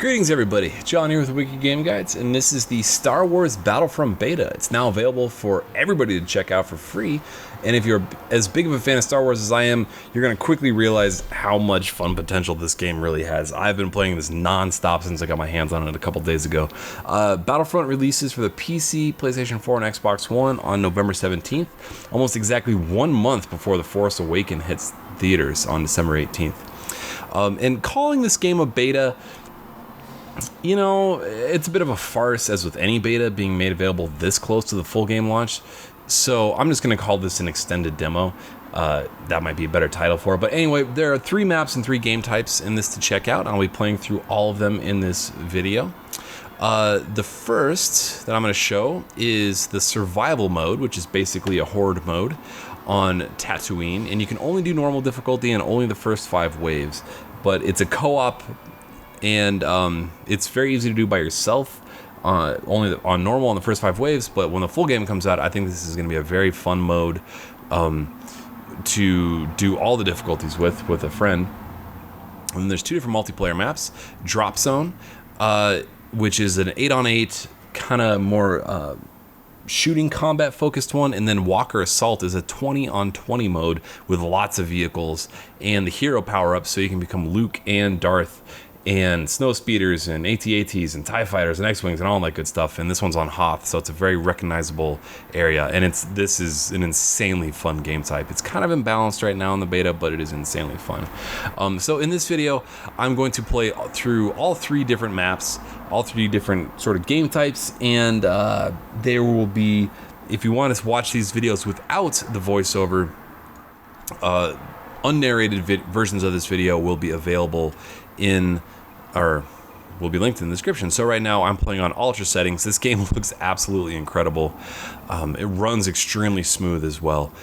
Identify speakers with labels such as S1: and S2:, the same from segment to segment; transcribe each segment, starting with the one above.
S1: Greetings everybody, John here with WikiGameGuides, and this is the Star Wars Battlefront beta. It's now available for everybody to check out for free, and if you're as big of a fan of Star Wars as I am, you're going to quickly realize how much fun potential this game really has. I've been playing this non-stop since I got my hands on it a couple days ago. Battlefront releases for the PC, PlayStation 4, and Xbox One on November 17th, almost exactly 1 month before The Force Awakens hits theaters on December 18th. And calling this game a beta, you know, it's a bit of a farce, as with any beta being made available this close to the full game launch. So I'm just going to call this an extended demo. That might be a better title for it. But anyway, there are 3 maps and 3 game types in this to check out. I'll be playing through all of them in this video. The first that I'm going to show is the survival mode, which is basically a horde mode on Tatooine. And you can only do normal difficulty and only the first 5 waves. But it's a co-op, and it's very easy to do by yourself, only on normal on the first 5 waves. But when the full game comes out, I think this is going to be a very fun mode to do all the difficulties with a friend. And there's 2 different multiplayer maps: Drop Zone, which is an 8-on-8 kind of more shooting combat focused one, and then Walker Assault is a 20-on-20 mode with lots of vehicles and the hero power-ups, so you can become Luke and Darth and snow speeders and AT-ATs and TIE fighters and X-Wings and all that good stuff. And this one's on Hoth, so it's a very recognizable area, and this is an insanely fun game type. It's kind of imbalanced right now in the beta, but it is insanely fun. So in this video, I'm going to play through all 3 different maps, all 3 different sort of game types, and there will be, if you want to watch these videos without the voiceover, unnarrated versions of this video will be available will be linked in the description. So right now I'm playing on ultra settings. This game looks absolutely incredible. It runs extremely smooth as well.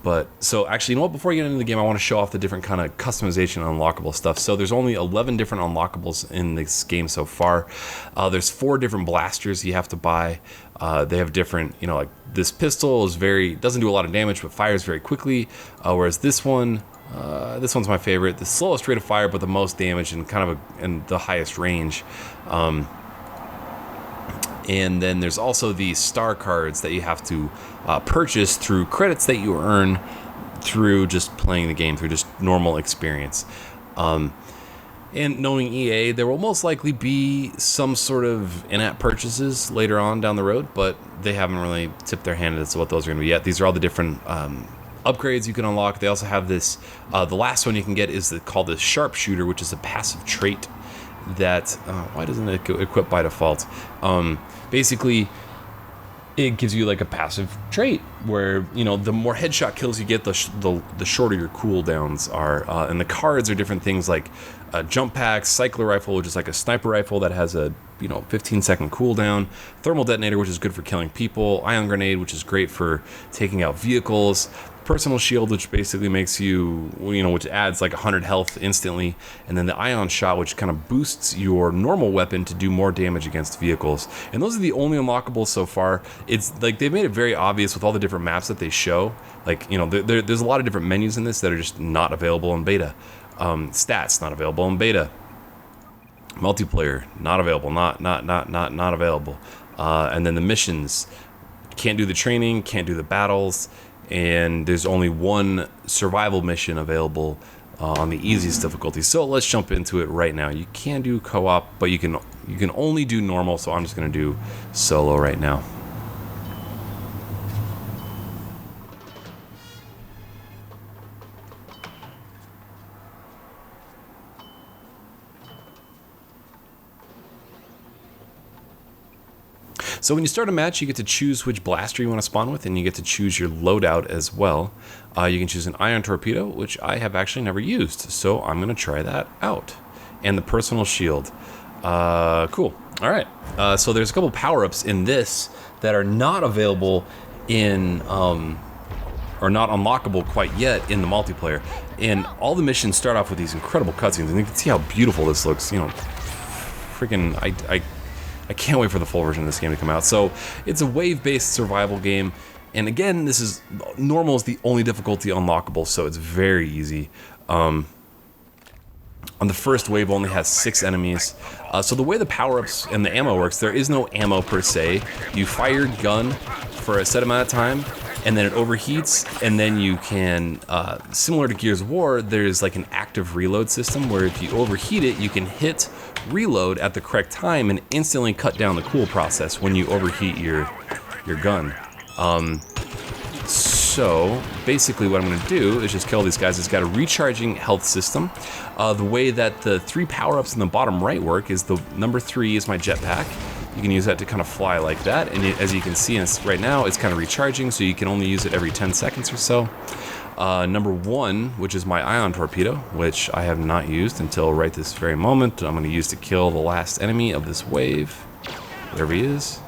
S1: But so actually, you know what, before I get into the game, I want to show off the different kind of customization and unlockable stuff. So there's only 11 different unlockables in this game so far. There's 4 different blasters you have to buy. They have different, you know, like this pistol doesn't do a lot of damage, but fires very quickly. Whereas this one's my favorite, the slowest rate of fire, but the most damage and and the highest range. And then there's also the star cards that you have to purchase through credits that you earn through just playing the game, through just normal experience. And knowing EA, there will most likely be some sort of in-app purchases later on down the road, but they haven't really tipped their hand as to what those are going to be yet. These are all the different upgrades you can unlock. They also have this, the last one you can get is called the Sharpshooter, which is a passive trait that, why doesn't it equip by default? Basically, it gives you like a passive trait where, you know, the more headshot kills you get, the shorter your cooldowns are. And the cards are different things like jump packs, cycler rifle, which is like a sniper rifle that has a 15-second cooldown, thermal detonator, which is good for killing people, ion grenade, which is great for taking out vehicles, personal shield, which basically makes you, which adds like 100 health instantly, and then the ion shot, which kind of boosts your normal weapon to do more damage against vehicles. And those are the only unlockables so far. It's like they've made it very obvious with all the different maps that they show. Like, there's a lot of different menus in this that are just not available in beta. Stats not available in beta. Multiplayer not available, not available. And then the missions, can't do the training, can't do the battles. And there's only 1 survival mission available on the easiest difficulty. So let's jump into it right now. You can do co-op, but you can only do normal, so I'm just going to do solo right now. So when you start a match, you get to choose which blaster you want to spawn with, and you get to choose your loadout as well. You can choose an ion torpedo, which I have actually never used, so I'm going to try that out. And the personal shield. Cool. All right. So there's a couple power-ups in this that are not available in, or not unlockable quite yet in the multiplayer. And all the missions start off with these incredible cutscenes, and you can see how beautiful this looks. Freaking, I can't wait for the full version of this game to come out. So it's a wave-based survival game, and again, normal is the only difficulty unlockable, so it's very easy. On the first wave only has 6 enemies. So the way the power-ups and the ammo works, there is no ammo per se. You fire your gun for a set amount of time, and then it overheats, and then you can, similar to Gears of War, there's like an active reload system where if you overheat it, you can hit reload at the correct time and instantly cut down the cool process when you overheat your gun. So basically what I'm going to do is just kill these guys. It's got a recharging health system. The way that the 3 power-ups in the bottom right work is the number 3 is my jetpack. You can use that to kind of fly like that, and as you can see right now, it's kind of recharging, so you can only use it every 10 seconds or so. Number 1, which is my ion torpedo, which I have not used until right this very moment. I'm going to use to kill the last enemy of this wave, wherever he is.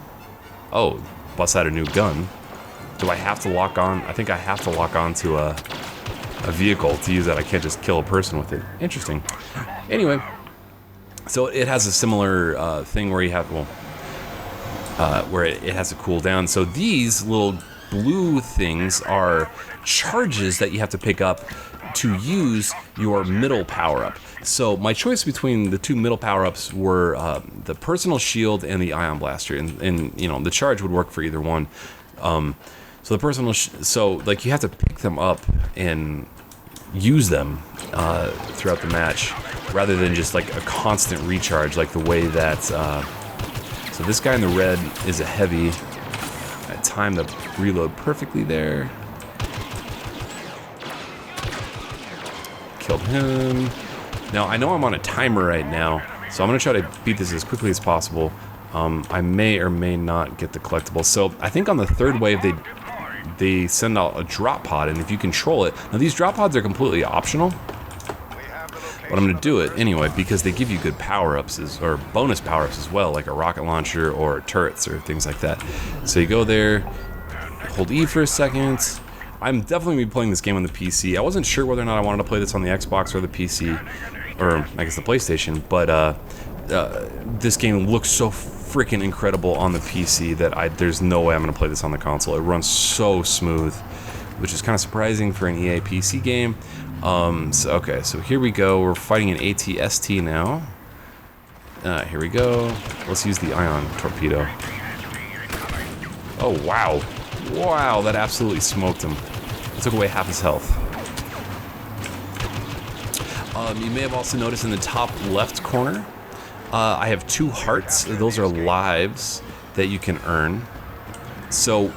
S1: Oh, bust out a new gun. Do I have to lock on? I think I have to lock on to a vehicle to use that. I can't just kill a person with it. Interesting. Anyway, so it has a similar thing where you have, well, where it has a cooldown. So these little blue things are charges that you have to pick up to use your middle power-up. So my choice between the 2 middle power-ups were the personal shield and the ion blaster, and you know, the charge would work for either one. So the personal, so like you have to pick them up and use them throughout the match, rather than just like a constant recharge, like the way that. So this guy in the red is a heavy. I timed the reload perfectly there. Killed him. Now I know I'm on a timer right now, so I'm gonna try to beat this as quickly as possible. I may or may not get the collectible. So I think on the 3rd wave they send out a drop pod, and if you control it, now these drop pods are completely optional, but I'm going to do it anyway because they give you good power-ups or bonus power-ups as well, like a rocket launcher or turrets or things like that. So you go there, hold E for a second. I'm definitely going to be playing this game on the PC. I wasn't sure whether or not I wanted to play this on the Xbox or the PC, or I guess the PlayStation, but this game looks so freaking incredible on the PC that there's no way I'm going to play this on the console. It runs so smooth, which is kind of surprising for an EA PC game. Okay, so here we go. We're fighting an AT-ST now. Here we go. Let's use the ion torpedo. Oh, wow. Wow, that absolutely smoked him. It took away half his health. You may have also noticed in the top left corner, I have 2 hearts. Those are lives that you can earn. So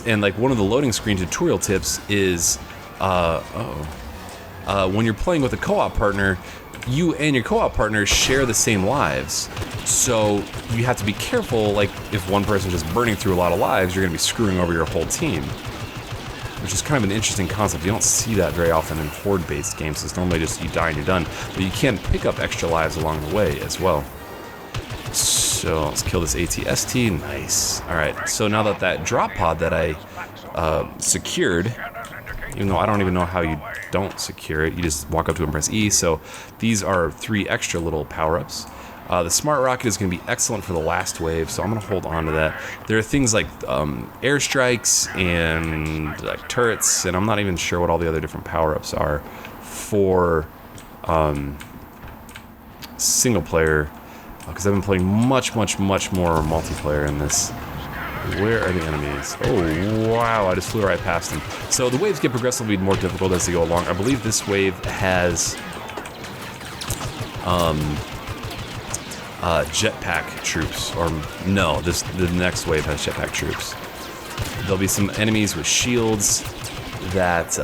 S1: and like one of the loading screen tutorial tips is, when you're playing with a co-op partner, you and your co-op partner share the same lives. So you have to be careful, like if one person's just burning through a lot of lives, you're gonna be screwing over your whole team. Which is kind of an interesting concept. You don't see that very often in horde-based games. It's normally just you die and you're done. But you can pick up extra lives along the way as well. So let's kill this AT-ST. Nice. Alright, so now that drop pod that I secured, even though I don't even know how you don't secure it, you just walk up to it and press E. So these are 3 extra little power-ups. The smart rocket is going to be excellent for the last wave, so I'm going to hold on to that. There are things like airstrikes and like turrets, and I'm not even sure what all the other different power-ups are for single player, because I've been playing much more multiplayer in this. Where are the enemies? Oh, wow, I just flew right past them. So the waves get progressively more difficult as they go along. I believe this wave has jetpack troops, or no, the next wave has jetpack troops. There'll be some enemies with shields that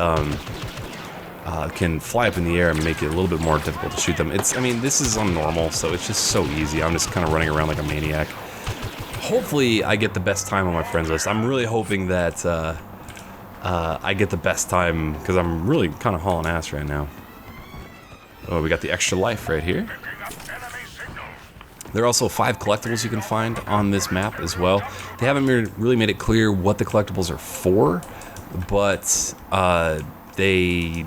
S1: can fly up in the air and make it a little bit more difficult to shoot them. I mean, this is on normal, so it's just so easy. I'm just kind of running around like a maniac. Hopefully, I get the best time on my friends list. I'm really hoping that I get the best time, because I'm really kind of hauling ass right now. Oh, we got the extra life right here. There are also 5 collectibles you can find on this map as well. They haven't really made it clear what the collectibles are for, but they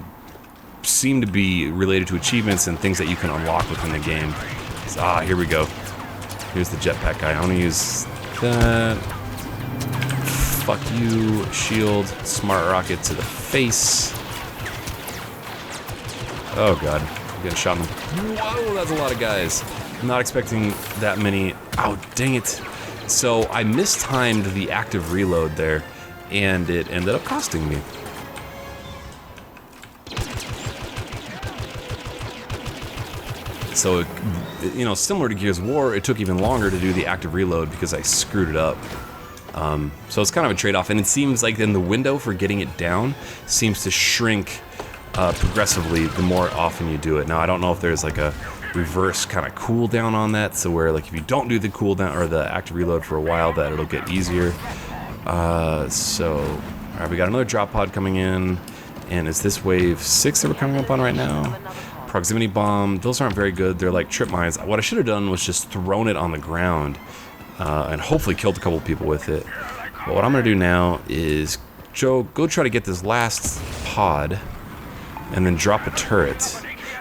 S1: seem to be related to achievements and things that you can unlock within the game. Here we go. Here's the jetpack guy. I want to use that. Fuck you, shield, smart rocket to the face. Oh god. getting shot in the... Whoa, that's a lot of guys. I'm not expecting that many. Oh, dang it. So I mistimed the active reload there, and it ended up costing me. So, you know, similar to Gears of War, it took even longer to do the active reload because I screwed it up. So it's kind of a trade-off, and it seems like then the window for getting it down seems to shrink progressively the more often you do it. Now, I don't know if there's like a reverse kind of cooldown on that, so where like if you don't do the cooldown or the active reload for a while, that it'll get easier. So, all right, we got another drop pod coming in, and is this wave 6 that we're coming up on right now? Proximity bomb, those aren't very good. They're like trip mines. What I should have done was just thrown it on the ground and hopefully killed a couple people with it. But what I'm gonna do now is go try to get this last pod and then drop a turret.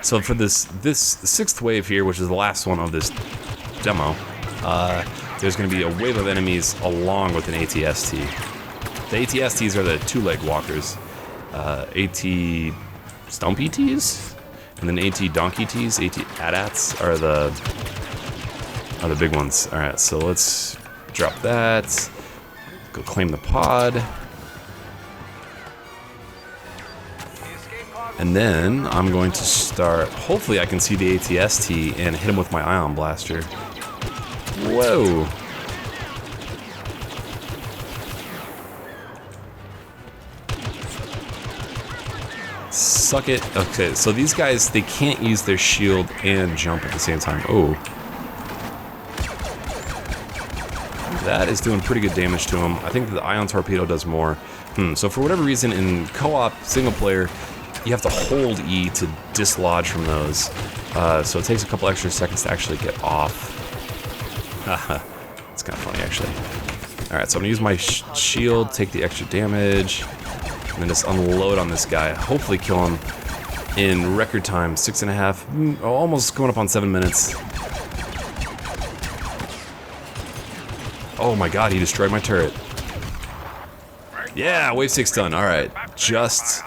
S1: So for this 6th wave here, which is the last one of this demo, there's gonna be a wave of enemies along with an ATST. The ATSTs are the 2-leg walkers. AT Stump ETs? And then AT Donkey Ts, AT AT-ATs are the big ones. All right, so let's drop that. Go claim the pod. And then I'm going to start, hopefully I can see the ATST and hit him with my ion blaster. Whoa. Suck it. Okay, so these guys, they can't use their shield and jump at the same time. Oh. That is doing pretty good damage to him. I think the ion torpedo does more. So for whatever reason, in co-op single player, you have to hold E to dislodge from those. So it takes a couple extra seconds to actually get off. Haha. It's kind of funny, actually. Alright, so I'm going to use my shield, take the extra damage, and then just unload on this guy. Hopefully kill him in record time. 6.5, almost going up on 7 minutes. Oh my god, he destroyed my turret. Yeah, wave 6 done. Alright, just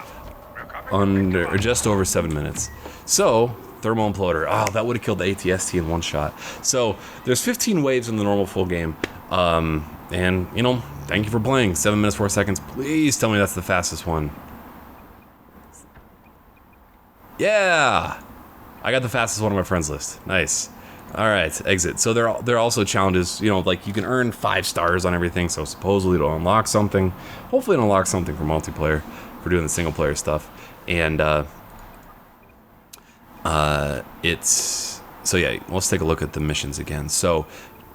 S1: over 7 minutes. So, thermal imploder. Oh, that would have killed the ATST in one shot. So, there's 15 waves in the normal full game. And, you know, thank you for playing. 7 minutes, 4 seconds. Please tell me that's the fastest one. Yeah! I got the fastest one on my friends list. Nice. Alright, exit. So there are also challenges, you know, like you can earn 5 stars on everything, so supposedly it'll unlock something. Hopefully it'll unlock something for multiplayer, for doing the single player stuff. And, so yeah, let's take a look at the missions again. So,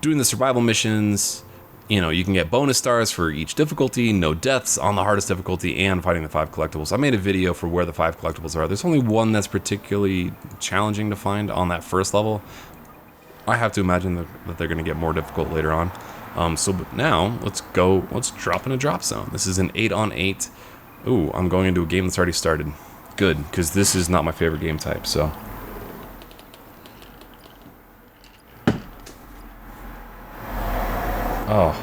S1: doing the survival missions, you know, you can get bonus stars for each difficulty, no deaths on the hardest difficulty, and fighting the 5 collectibles. I made a video for where the 5 collectibles are. There's only one that's particularly challenging to find on that first level. I have to imagine that they're going to get more difficult later on. But now, let's drop in a drop zone. This is an 8-on-8. Ooh, I'm going into a game that's already started. Good, because this is not my favorite game type, so. Oh,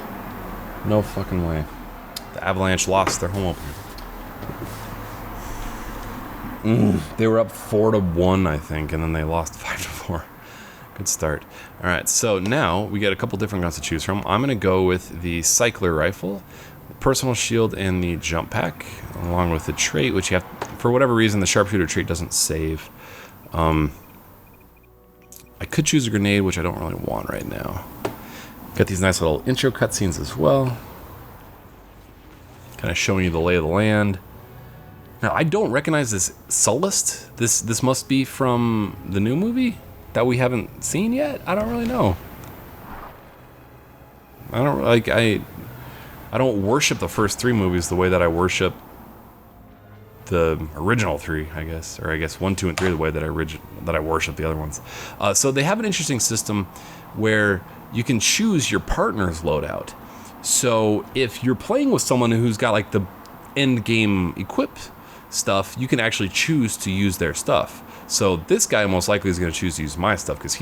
S1: no fucking way. The Avalanche lost their home opener. They were up 4-1, I think, and then they lost 5-4. Good start. Alright, so now we got a couple different guns to choose from. I'm going to go with the Cycler Rifle, the Personal Shield, and the Jump Pack, along with the trait, which you have, for whatever reason, the Sharpshooter trait doesn't save. I could choose a grenade, which I don't really want right now. Got these nice little intro cutscenes as well. Kind of showing you the lay of the land. Now, I don't recognize this Sullust. This must be from the new movie that we haven't seen yet? I don't really know. I don't worship the first 3 movies the way that I worship the original 3, I guess. Or I guess 1, 2, and 3 the way that I worship the other ones. So they have an interesting system where you can choose your partner's loadout. So if you're playing with someone who's got like the end game equipped stuff, you can actually choose to use their stuff. So this guy most likely is going to choose to use my stuff because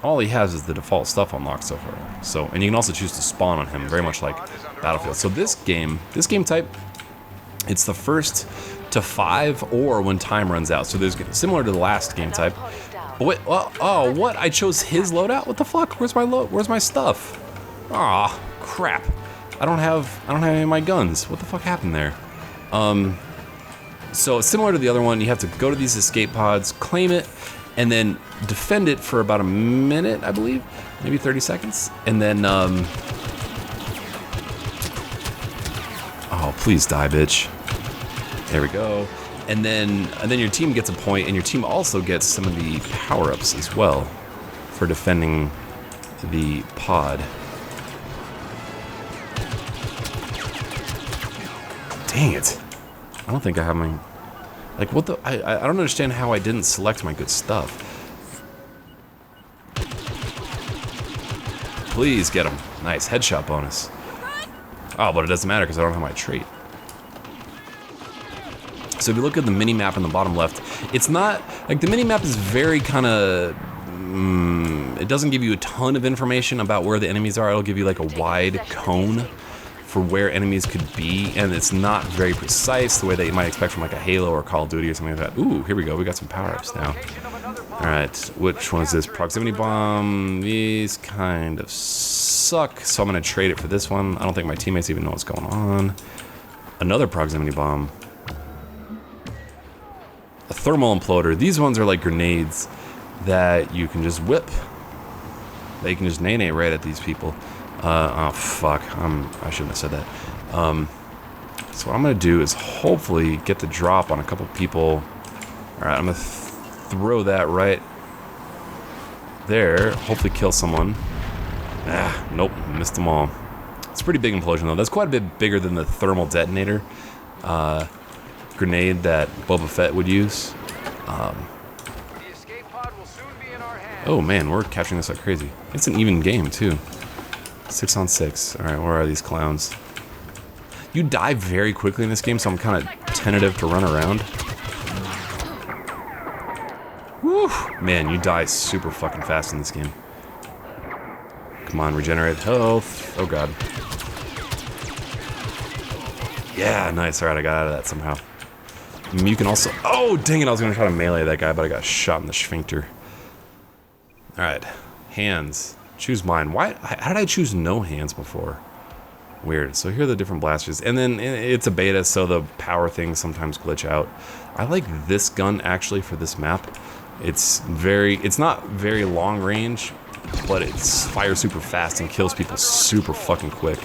S1: all he has is the default stuff unlocked so far. So, and you can also choose to spawn on him, very much like Battlefield. So this game type, it's the first to 5 or when time runs out. So there's similar to the last game type. But wait, oh, what? I chose his loadout? What the fuck? Where's my Where's my stuff? Aw, crap. I don't have any of my guns. What the fuck happened there? So similar to the other one, you have to go to these escape pods, claim it, and then defend it for about a minute, I believe, maybe 30 seconds, and then oh, please die, bitch. There we go. And then your team gets a point, and your team also gets some of the power-ups as well for defending the pod. Dang it. I don't think I have my... Like, what the... I don't understand how I didn't select my good stuff. Please get him. Nice. Headshot bonus. Oh, but it doesn't matter because I don't have my trait. So if you look at the mini-map in the bottom left, it's not... Like, the mini-map is very kind of... it doesn't give you a ton of information about where the enemies are. It'll give you, like, a wide cone for where enemies could be, and it's not very precise the way that you might expect from like a Halo or Call of Duty or something like that. Ooh, here we go, we got some power-ups now. Alright, which one is this? Proximity bomb. These kind of suck, so I'm gonna trade it for this one. I don't think my teammates even know what's going on. Another proximity bomb. A thermal imploder. These ones are like grenades that you can just whip. They can just nay-nay right at these people. Oh fuck, I shouldn't have said that. So what I'm gonna do is hopefully get the drop on a couple people. Alright, I'm gonna throw that right there, hopefully kill someone. Ah, nope, missed them all. It's a pretty big implosion though. That's quite a bit bigger than the thermal detonator grenade that Boba Fett would use. Oh man, we're capturing this like crazy. It's an even game too. 6 on 6. Alright, where are these clowns? You die very quickly in this game, so I'm kind of tentative to run around. Woo! Man, you die super fucking fast in this game. Come on, regenerate health. Oh god. Yeah, nice. Alright, I got out of that somehow. You can also... Oh, dang it, I was going to try to melee that guy, but I got shot in the sphincter. Alright, hands. Choose mine. Why? How did I choose no hands before? Weird. So here are the different blasters. And then it's a beta, so the power things sometimes glitch out. I like this gun, actually, for this map. It's not very long range, but it fires super fast and kills people super fucking quick.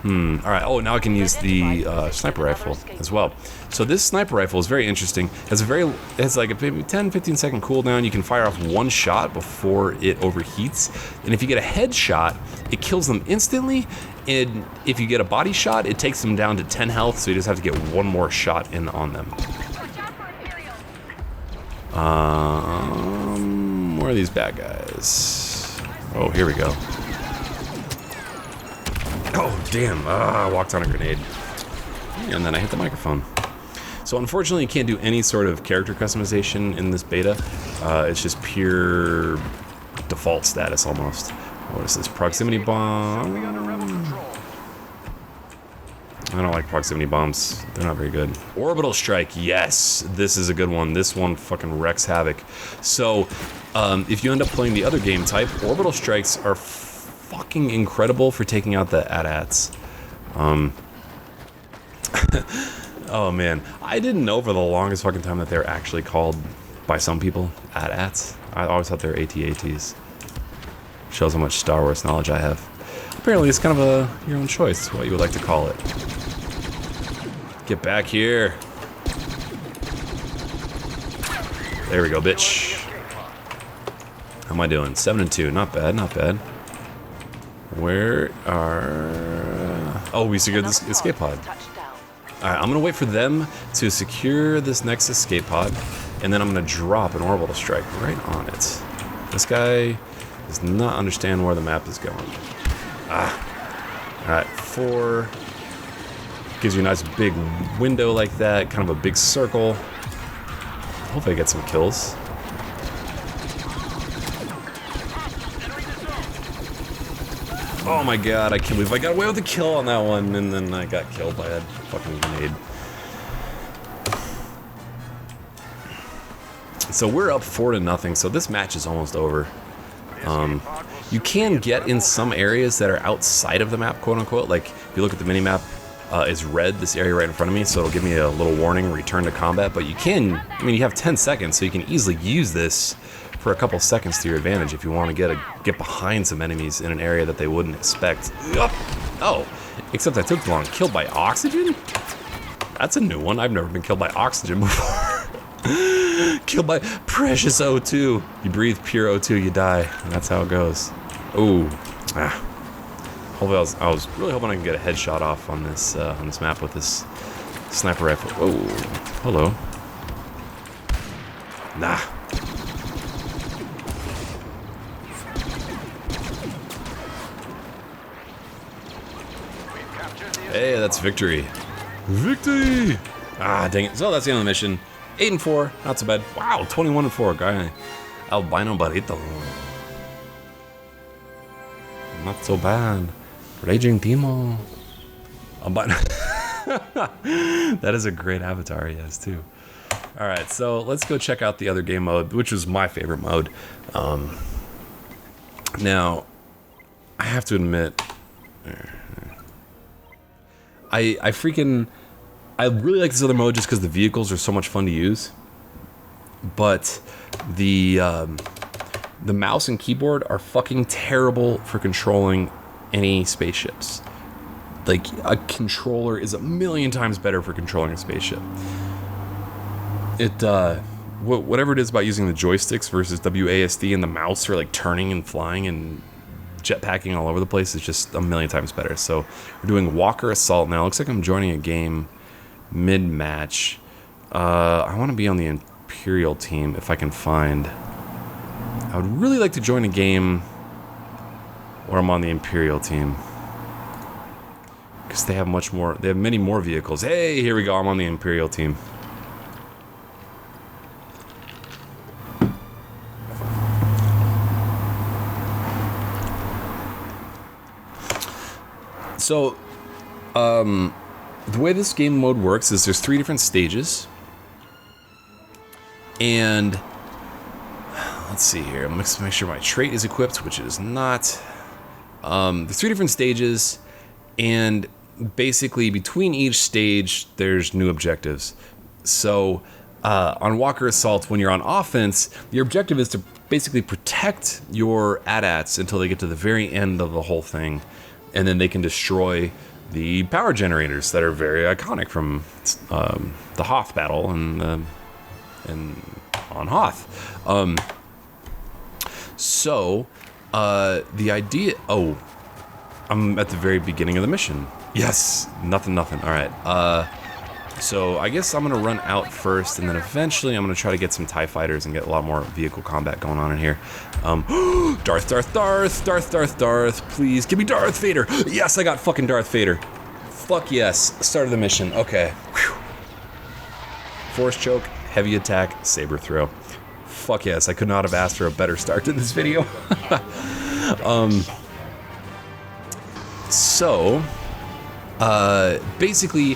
S1: Alright, oh, now I can use the sniper rifle as well. So this sniper rifle is very interesting. It has like a maybe 10-15 second cooldown. You can fire off one shot before it overheats. And if you get a headshot, it kills them instantly. And if you get a body shot, it takes them down to 10 health, so you just have to get one more shot in on them. Where are these bad guys? Oh, here we go. Oh, damn. I walked on a grenade. And then I hit the microphone. So unfortunately, you can't do any sort of character customization in this beta. It's just pure default status almost. What is this? Proximity bomb? I don't like proximity bombs. They're not very good. Orbital strike. Yes, this is a good one. This one fucking wrecks havoc. So if you end up playing the other game type, orbital strikes are fucking incredible for taking out the AT-ATs. Oh man, I didn't know for the longest fucking time that they're actually called, by some people, AT-ATs. I always thought they were AT-ATs. Shows how much Star Wars knowledge I have. Apparently it's kind of your own choice, what you would like to call it. Get back here. There we go, bitch. How am I doing? 7-2, not bad, not bad. Where are... Oh, we secured this escape pod. Alright, I'm gonna wait for them to secure this next escape pod, and then I'm gonna drop an orbital strike right on it. This guy does not understand where the map is going. Alright, 4. Gives you a nice big window like that, kind of a big circle. Hopefully I get some kills. Oh my god, I can't believe I got away with a kill on that one, and then I got killed by a fucking grenade. So we're up 4-0, so this match is almost over. You can get in some areas that are outside of the map, quote-unquote. Like, if you look at the mini-map, it's red, this area right in front of me, so it'll give me a little warning, return to combat. But you can, I mean, you have 10 seconds, so you can easily use this for a couple seconds to your advantage if you want to get behind some enemies in an area that they wouldn't expect. Oh, except I took too long. Killed by oxygen? That's a new one. I've never been killed by oxygen before. Killed by precious O2. You breathe pure O2, you die. And that's how it goes. Ooh. Hopefully I was really hoping I can get a headshot off on this map with this sniper rifle. Whoa. Hello. Nah. Hey, that's victory. Victory! Ah, dang it. So that's the end of the mission. 8-4, not so bad. Wow, 21-4, guy. Albino Barrito. Not so bad. Raging Timo. Albino. That is a great avatar, yes, too. Alright, so let's go check out the other game mode, which was my favorite mode. Now, I have to admit, I really like this other mode just because the vehicles are so much fun to use, but the mouse and keyboard are fucking terrible for controlling any spaceships. Like, a controller is a million times better for controlling a spaceship. Whatever it is about using the joysticks versus WASD and the mouse for like turning and flying and jetpacking all over the place is just a million times better. So we're doing Walker Assault now. Looks like I'm joining a game mid-match. I want to be on the Imperial team if I can find. I would really like to join a game where I'm on the Imperial team, because they have many more vehicles. Hey, here we go. I'm on the Imperial team. So, the way this game mode works is there's 3 different stages. And let's see here. Let's make sure my trait is equipped, which it is not. There's 3 different stages, and basically between each stage, there's new objectives. So, on Walker Assault, when you're on offense, your objective is to basically protect your AT-ATs until they get to the very end of the whole thing. And then they can destroy the power generators that are very iconic from the Hoth battle and on Hoth. The idea. Oh, I'm at the very beginning of the mission. Yes, nothing. All right. So I guess I'm gonna run out first, and then eventually I'm gonna try to get some TIE fighters and get a lot more vehicle combat going on in here. Darth, please give me Darth Vader. Yes, I got fucking Darth Vader. Fuck yes. Start of the mission. Okay. Whew. Force choke, heavy attack, saber throw. Fuck yes, I could not have asked for a better start to this video. Basically,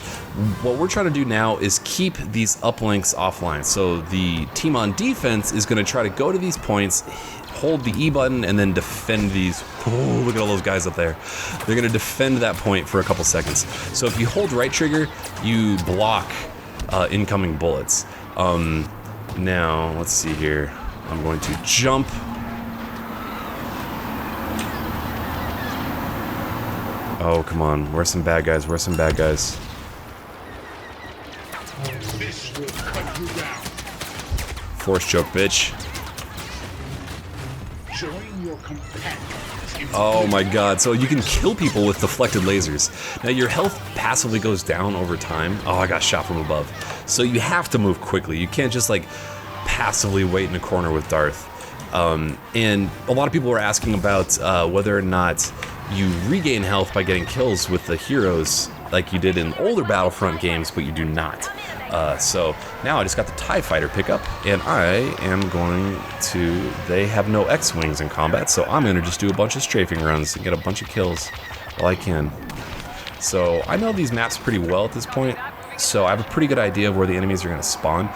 S1: what we're trying to do now is keep these uplinks offline. So the team on defense is going to try to go to these points, hold the E button, and then defend these. Oh, look at all those guys up there. They're going to defend that point for a couple seconds. So if you hold right trigger, you block incoming bullets. Now, let's see here. I'm going to jump. Oh, come on. Where's some bad guys? This will cut you down. Force choke, bitch. Join your companions. Oh my god. So you can kill people with deflected lasers. Now your health passively goes down over time. Oh, I got shot from above. So you have to move quickly. You can't just like passively wait in a corner with Darth. And a lot of people were asking about whether or not you regain health by getting kills with the heroes like you did in older Battlefront games, but you do not. So now I just got the TIE Fighter pickup, and I am going to... They have no X-Wings in combat, so I'm going to just do a bunch of strafing runs and get a bunch of kills while I can. So I know these maps pretty well at this point, so I have a pretty good idea of where the enemies are going to spawn.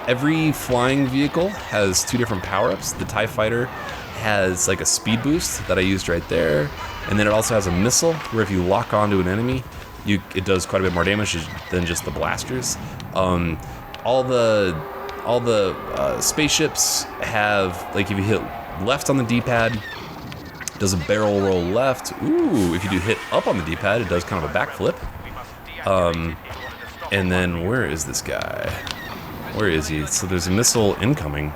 S1: Every flying vehicle has 2 different power-ups. The TIE Fighter has like a speed boost that I used right there, and then it also has a missile where if you lock onto an enemy, it does quite a bit more damage than just the blasters. All the spaceships have, like, if you hit left on the D-pad, it does a barrel roll left. Ooh, if you do hit up on the D-pad, it does kind of a backflip. And then where is this guy? Where is he? So there's a missile incoming.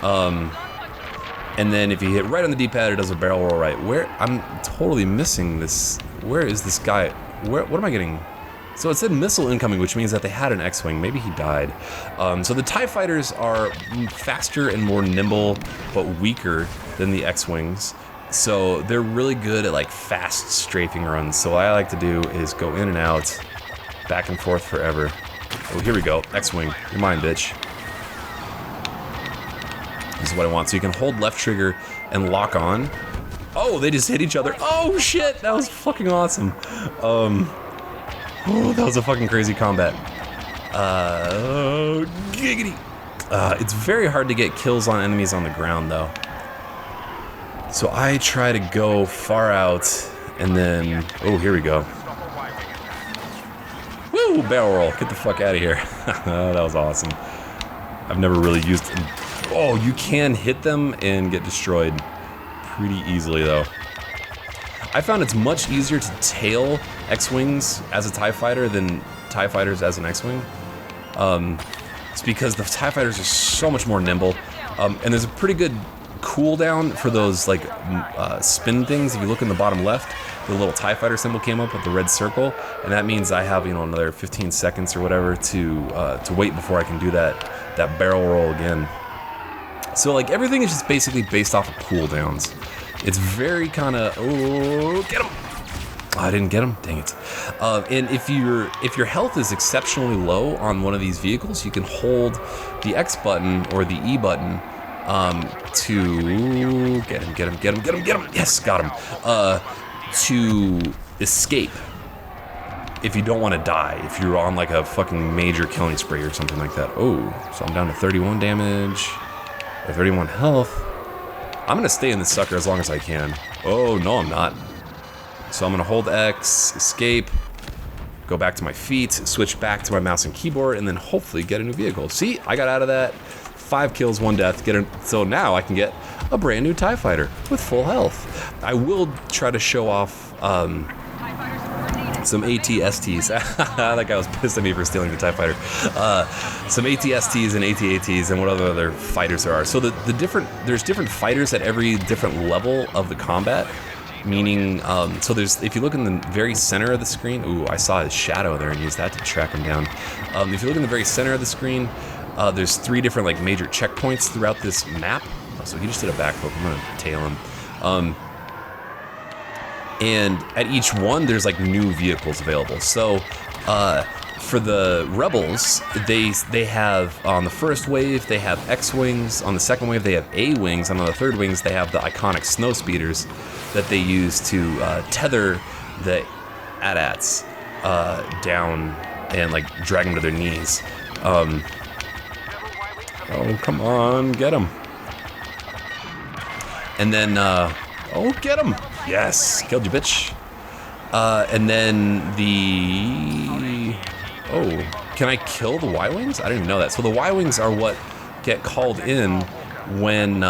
S1: And then if you hit right on the D-pad, it does a barrel roll right. Where? I'm totally missing this. Where is this guy? What am I getting? So it said missile incoming, which means that they had an X-Wing. Maybe he died. So the TIE Fighters are faster and more nimble, but weaker than the X-Wings. So they're really good at, like, fast strafing runs. So what I like to do is go in and out, back and forth forever. Oh, here we go. X-Wing. You're mine, bitch. This is what I want. So you can hold left trigger and lock on. Oh, they just hit each other. Oh, shit. That was fucking awesome. Oh, that was a fucking crazy combat. Oh, giggity. It's very hard to get kills on enemies on the ground, though. So I try to go far out, and then... Oh, here we go. Woo! Barrel roll. Get the fuck out of here. That was awesome. I've never really used... Oh, you can hit them and get destroyed pretty easily, though. I found it's much easier to tail X-Wings as a TIE Fighter than TIE Fighters as an X-Wing. It's because the TIE Fighters are so much more nimble, and there's a pretty good cooldown for those, like, spin things. If you look in the bottom left, the little TIE Fighter symbol came up with the red circle, and that means I have, you know, another 15 seconds or whatever to wait before I can do that barrel roll again. So, like, everything is just basically based off of cooldowns. It's very kind of... Oh, get him! Oh, I didn't get him. Dang it. And if your health is exceptionally low on one of these vehicles, you can hold the X button or the E button to get him. Yes, got him. To escape. If you don't want to die, if you're on like a fucking major killing spree or something like that. Oh, so I'm down to 31 damage or 31 health. I'm gonna stay in this sucker as long as I can. Oh, no, I'm not. So I'm gonna hold X, escape, go back to my feet, switch back to my mouse and keyboard, and then hopefully get a new vehicle. See, I got out of that. 5 kills, 1 death. So now I can get a brand new TIE Fighter with full health. I will try to show off some AT-STs. That guy was pissed at me for stealing the TIE Fighter. Some AT-STs and AT-ATs and what other fighters there are. So there's different fighters at every different level of the combat. Meaning, so if you look in the very center of the screen, ooh, I saw his shadow there and used that to track him down. If you look in the very center of the screen, there's 3 different, like, major checkpoints throughout this map. Oh, so he just did a backflip. I'm gonna tail him. And at each one, there's, like, new vehicles available. So, for the Rebels, they have, on the first wave, they have X-Wings. On the second wave, they have A-Wings. And on the third wings, they have the iconic snow speeders that they use to tether the AT-ATs down and, like, drag them to their knees. Oh, come on, get him. And then, oh, get him. Yes, killed you, bitch. And then oh, can I kill the Y-Wings? I didn't even know that. So the Y-Wings are what get called in when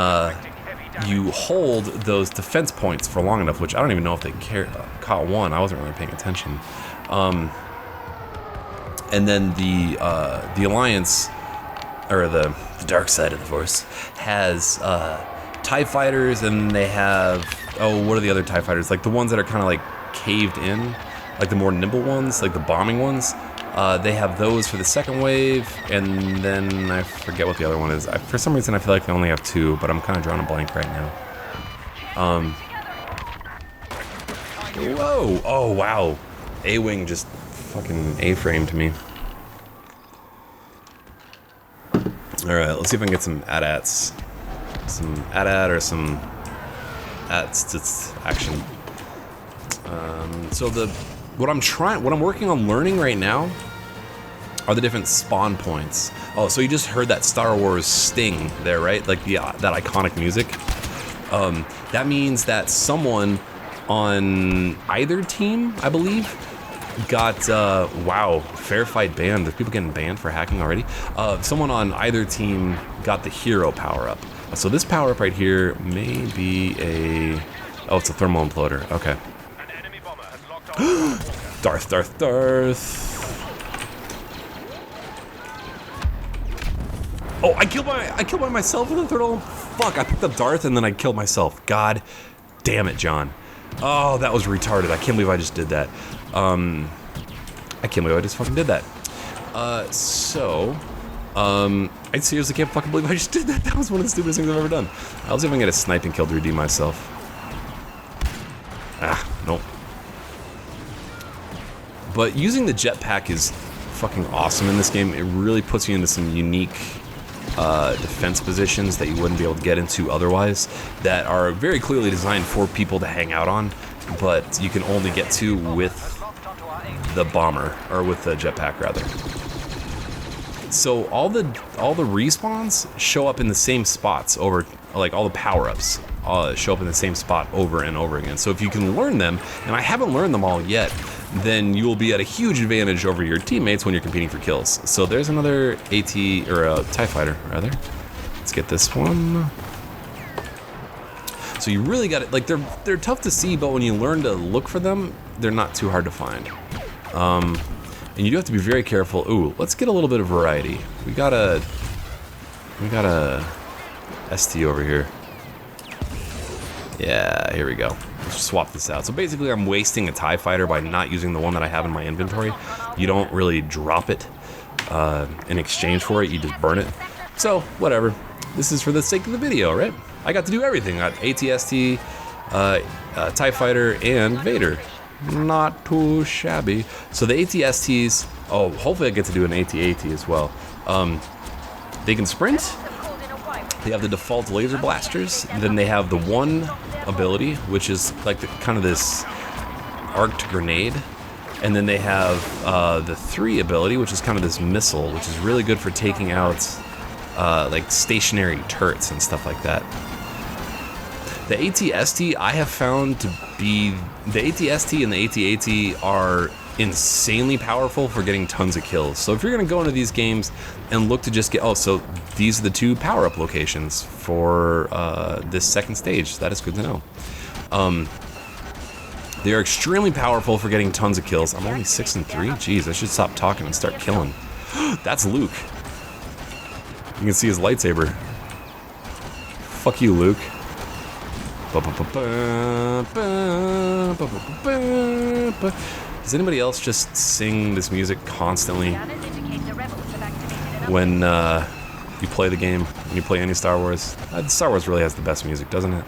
S1: you hold those defense points for long enough, which I don't even know if they caught one. I wasn't really paying attention. And then the Alliance, or the dark side of the Force, has TIE Fighters, and they have, oh, what are the other TIE Fighters? Like the ones that are kind of like caved in, like the more nimble ones, like the bombing ones. They have those for the second wave, and then I forget what the other one is. For some reason, I feel like they only have 2, but I'm kind of drawing a blank right now. Whoa! Oh, wow. A-Wing just fucking A-framed me. Alright, let's see if I can get some AT-ATs. Some AT-AT or some AT-ATs action. So what I'm working on learning right now are the different spawn points. Oh, so you just heard that Star Wars sting there, right? Like that iconic music. That means that someone on either team, I believe, got wow, fair fight banned. There's people getting banned for hacking already. Someone on either team got the hero power up. So this power up right here may be a it's a thermal imploder. Okay. Darth. Oh, I killed by myself with a thermal. Fuck! I picked up Darth and then I killed myself. God damn it, John. Oh, that was retarded. I can't believe I just did that. I can't believe I just fucking did that. I seriously can't fucking believe I just did that. That was one of the stupidest things I've ever done. I'll see if I can get a sniping kill to redeem myself. Nope. But using the jetpack is fucking awesome in this game. It really puts you into some unique defense positions that you wouldn't be able to get into otherwise, that are very clearly designed for people to hang out on, but you can only get to with the bomber, or with the jetpack rather. So all the respawns show up in the same spots over, like all the power-ups show up in the same spot over and over again. So if you can learn them, and I haven't learned them all yet, then you will be at a huge advantage over your teammates when you're competing for kills. So there's another AT, or a TIE fighter, rather. Let's get this one. So you really got it. Like, they're tough to see, but when you learn to look for them, they're not too hard to find. And you do have to be very careful. Ooh, let's get a little bit of variety. We got a ST over here. Yeah, here we go. Let's swap this out. So basically I'm wasting a TIE fighter by not using the one that I have in my inventory. You don't really drop it in exchange for it, you just burn it. So, whatever. This is for the sake of the video, right? I got to do everything. I got ATST, TIE fighter, and Vader. Not too shabby. So the ATSTs, oh, hopefully I get to do an AT-AT as well. They can sprint. They have the default laser blasters. Then they have the one ability, which is like kind of this arced grenade. And then they have the 3 ability, which is kind of this missile, which is really good for taking out like stationary turrets and stuff like that. The AT-ST I have found to be, the AT-ST and the AT-AT are insanely powerful for getting tons of kills. So if you're going to go into these games and look to just get, oh, so these are the 2 power-up locations for this second stage. That is good to know. They are extremely powerful for getting tons of kills. I'm only 6 and 3. Jeez, I should stop talking and start killing. That's Luke. You can see his lightsaber. Fuck you, Luke. Does anybody else just sing this music constantly when you play the game, when you play any Star Wars? Star Wars really has the best music, doesn't it?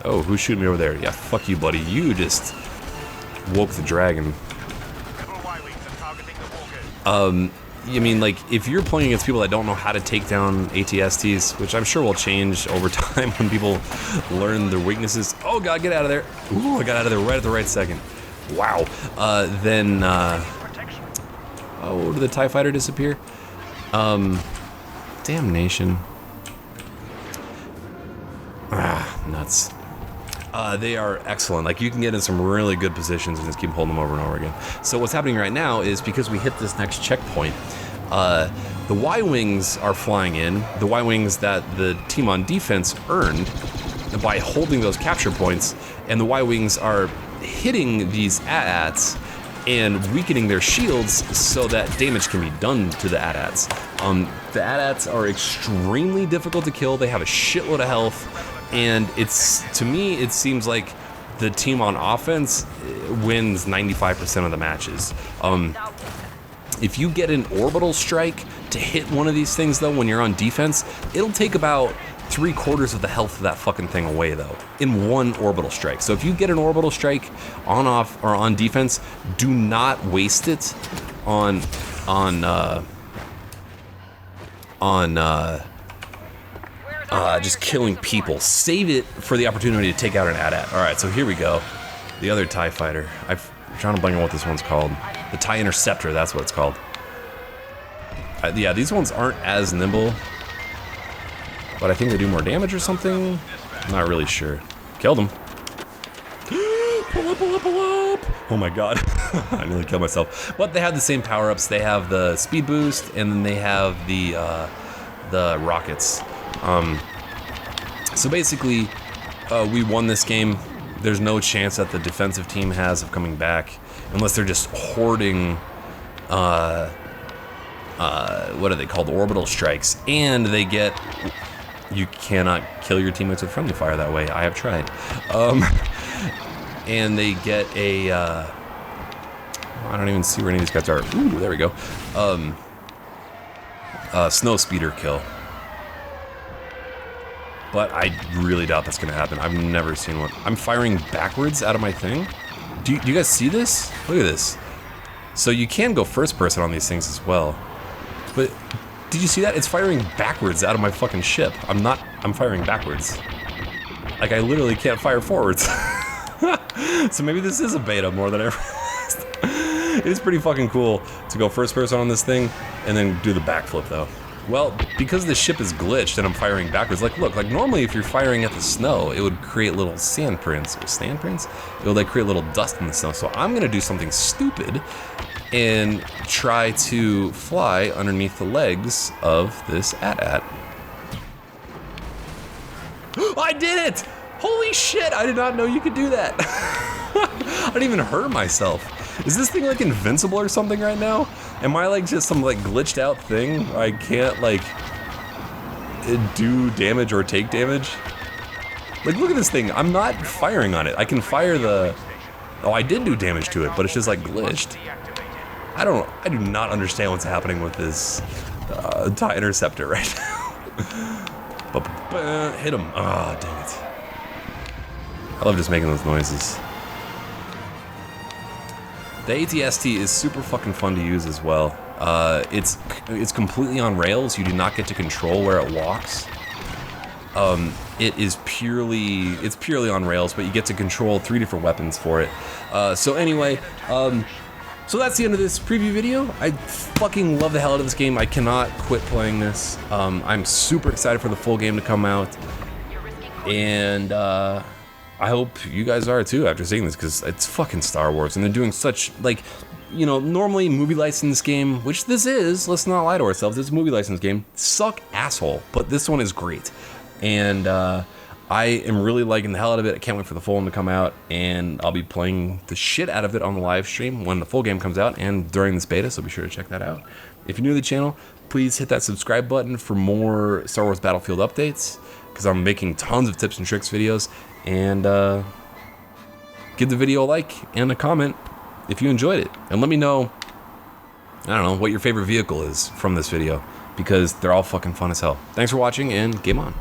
S1: Oh, who's shooting me over there? Yeah, fuck you, buddy. You just woke the dragon. I mean, like, if you're playing against people that don't know how to take down ATSTs, which I'm sure will change over time when people learn their weaknesses. Oh god, get out of there. Ooh, I got out of there right at the right second. Wow. Then, oh, did the TIE fighter disappear? Damnation. Nuts. They are excellent. Like, you can get in some really good positions and just keep holding them over and over again. So what's happening right now is, because we hit this next checkpoint, the Y-Wings are flying in. The Y-Wings that the team on defense earned by holding those capture points, and the Y-Wings are hitting these AT-ATs and weakening their shields so that damage can be done to the AT-ATs. The AT-ATs are extremely difficult to kill. They have a shitload of health. And to me, it seems like the team on offense wins 95% of the matches. If you get an orbital strike to hit one of these things, though, when you're on defense, it'll take about 3/4 of the health of that fucking thing away, though, in one orbital strike. So if you get an orbital strike on defense, do not waste it on on just killing people. Save it for the opportunity to take out an AT-AT. All right, so here we go. The other TIE fighter. I'm trying to blank on what this one's called. The TIE Interceptor, that's what it's called. Yeah, these ones aren't as nimble, but I think they do more damage or something. I'm not really sure. Killed him. Pull up, pull up, pull up. Oh my god. I nearly killed myself. But they have the same power-ups. They have the speed boost, and then they have the rockets. So basically, we won this game. There's no chance that the defensive team has of coming back, unless they're just hoarding, what are they called? Orbital strikes. And they get, you cannot kill your teammates with friendly fire that way. I have tried. And they get a, I don't even see where any of these guys are. Ooh, there we go. Snow speeder kill. But I really doubt that's gonna happen. I've never seen one. I'm firing backwards out of my thing. Do you guys see this? Look at this. So you can go first person on these things as well. But did you see that? It's firing backwards out of my fucking ship. I'm firing backwards. Like I literally can't fire forwards. So maybe this is a beta more than I realized. It is pretty fucking cool to go first person on this thing and then do the backflip though. Well, because the ship is glitched and I'm firing backwards, like look, like normally if you're firing at the snow, it would create little sand prints. Sand prints? It would like create little dust in the snow. So I'm gonna do something stupid and try to fly underneath the legs of this AT-AT. I did it! Holy shit, I did not know you could do that. I didn't even hurt myself. Is this thing like invincible or something right now? Am I like just some like glitched out thing? I can't like do damage or take damage? Like look at this thing, I'm not firing on it. I can fire the, oh I did do damage to it, but it's just like glitched. I do not understand what's happening with this TIE Interceptor right now. But hit him, ah oh, dang it. I love just making those noises. The ATST is super fucking fun to use as well. It's completely on rails. You do not get to control where it walks. It's purely on rails, but you get to control 3 different weapons for it. So anyway, so that's the end of this preview video. I fucking love the hell out of this game. I cannot quit playing this. I'm super excited for the full game to come out, and I hope you guys are too after seeing this, because it's fucking Star Wars, and they're doing such, like, you know, normally movie license game, which this is, let's not lie to ourselves, it's a movie license game, suck asshole, but this one is great, and I am really liking the hell out of it. I can't wait for the full one to come out, and I'll be playing the shit out of it on the live stream when the full game comes out, and during this beta, so be sure to check that out. If you're new to the channel, please hit that subscribe button for more Star Wars Battlefield updates, because I'm making tons of tips and tricks videos, and give the video a like and a comment if you enjoyed it, and let me know, I don't know, what your favorite vehicle is from this video, because they're all fucking fun as hell. Thanks for watching, and game on.